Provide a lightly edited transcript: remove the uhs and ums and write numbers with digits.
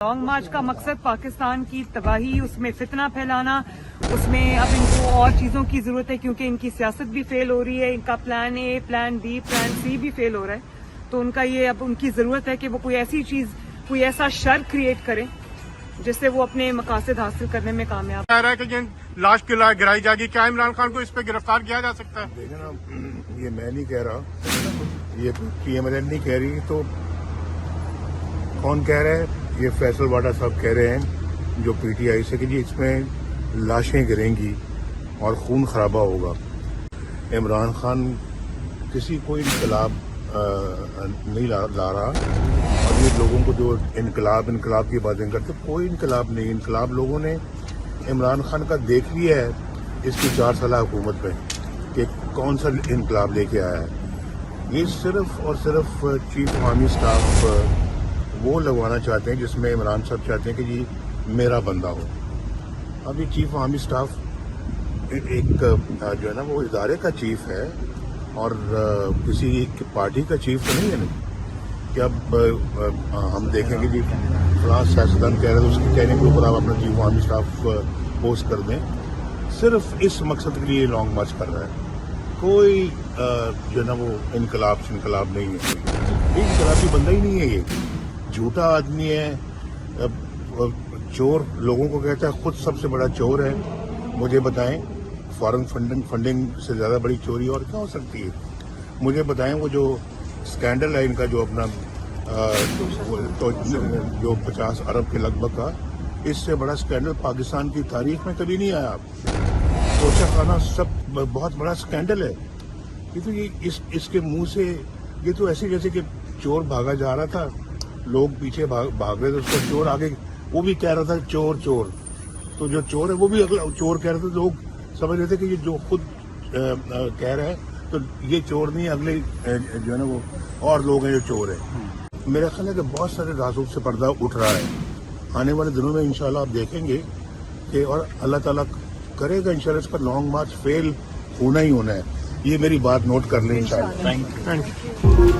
Long मार्च का मकसद पाकिस्तान की तबाही, उसमें फितना फैलाना, उसमें अब इनको और चीज़ों की ज़रूरत है क्योंकि इनकी सियासत भी फेल हो रही है, इनका plan A, plan B, plan C भी फेल हो रहा है। तो उनका ये अब उनकी ज़रूरत है कि वो कोई ऐसी चीज़, कोई ऐसा शर क्रिएट करें जिससे वो अपने मकासद हासिल करने में कामयाब। कह रहा है कि ये लाश गिराई जाएगी, क्या इमरान खान को इस पे गिरफ्तार किया जा सकता है? देखिए ना, ये मैं नहीं कह रहा, ये PMLN नहीं कह रही, तो कौन कह रहा है? ये फैसल वाडा साहब कह रहे हैं जो PTI से कि जी इसमें लाशें गिरेंगी और खून खराबा होगा। इमरान खान किसी कोई इनकलाब नहीं ला रहा, और ये लोगों को जो इनकलाब की बातें करते, कोई इनकलाब नहीं। इनकलाब लोगों ने इमरान खान का देख लिया है इसकी 4 साल हुकूमत में कि कौन सा इनकलाब लेके आया है। ये सिर्फ और सिर्फ चीफ आर्मी स्टाफ वो लगवाना चाहते हैं जिसमें इमरान साहब चाहते हैं कि जी मेरा बंदा हो। अब ये चीफ आर्मी स्टाफ एक जो है ना वो इदारे का चीफ है और किसी पार्टी का चीफ तो नहीं है ना कि अब हम देखेंगे जी फलां सियासतदान कह रहे हैं तो उसके कहने के ऊपर आप अपना चीफ आर्मी स्टाफ पोस्ट कर दें। सिर्फ इस मकसद के लिए लॉन्ग मार्च कर रहा है। कोई जो है ना वो इनकलाब नहीं है, कोई इनकलाबी बंदा ही नहीं है। ये झूठा आदमी है, चोर लोगों को कहता है, खुद सबसे बड़ा चोर है। मुझे बताएं फॉरेन फंडिंग से ज़्यादा बड़ी चोरी और क्या हो सकती है? मुझे बताएं वो जो स्कैंडल है इनका जो अपना तो जो 50 अरब के लगभग का, इससे बड़ा स्कैंडल पाकिस्तान की तारीख में कभी नहीं आया। तोशा खाना सब बहुत बड़ा स्कैंडल है। ये तो ये इसके मुंह से ये तो ऐसे जैसे कि चोर भागा जा रहा था, लोग पीछे भाग रहे थे, उसको चोर आगे वो भी कह रहा था चोर चोर, तो जो चोर है वो भी चोर कह रहे थे। लोग समझ रहे थे कि ये जो खुद कह रहा है तो ये चोर नहीं, अगले जो है ना वो और लोग हैं जो चोर है। मेरा ख्याल है कि बहुत सारे राजों से पर्दा उठ रहा है। आने वाले दिनों में इंशाल्लाह आप देखेंगे कि और अल्लाह ताला करेगा इंशाल्लाह इस पर लॉन्ग मार्च फेल होना ही होना है। ये मेरी बात नोट कर लें इंशाल्लाह। Thank you.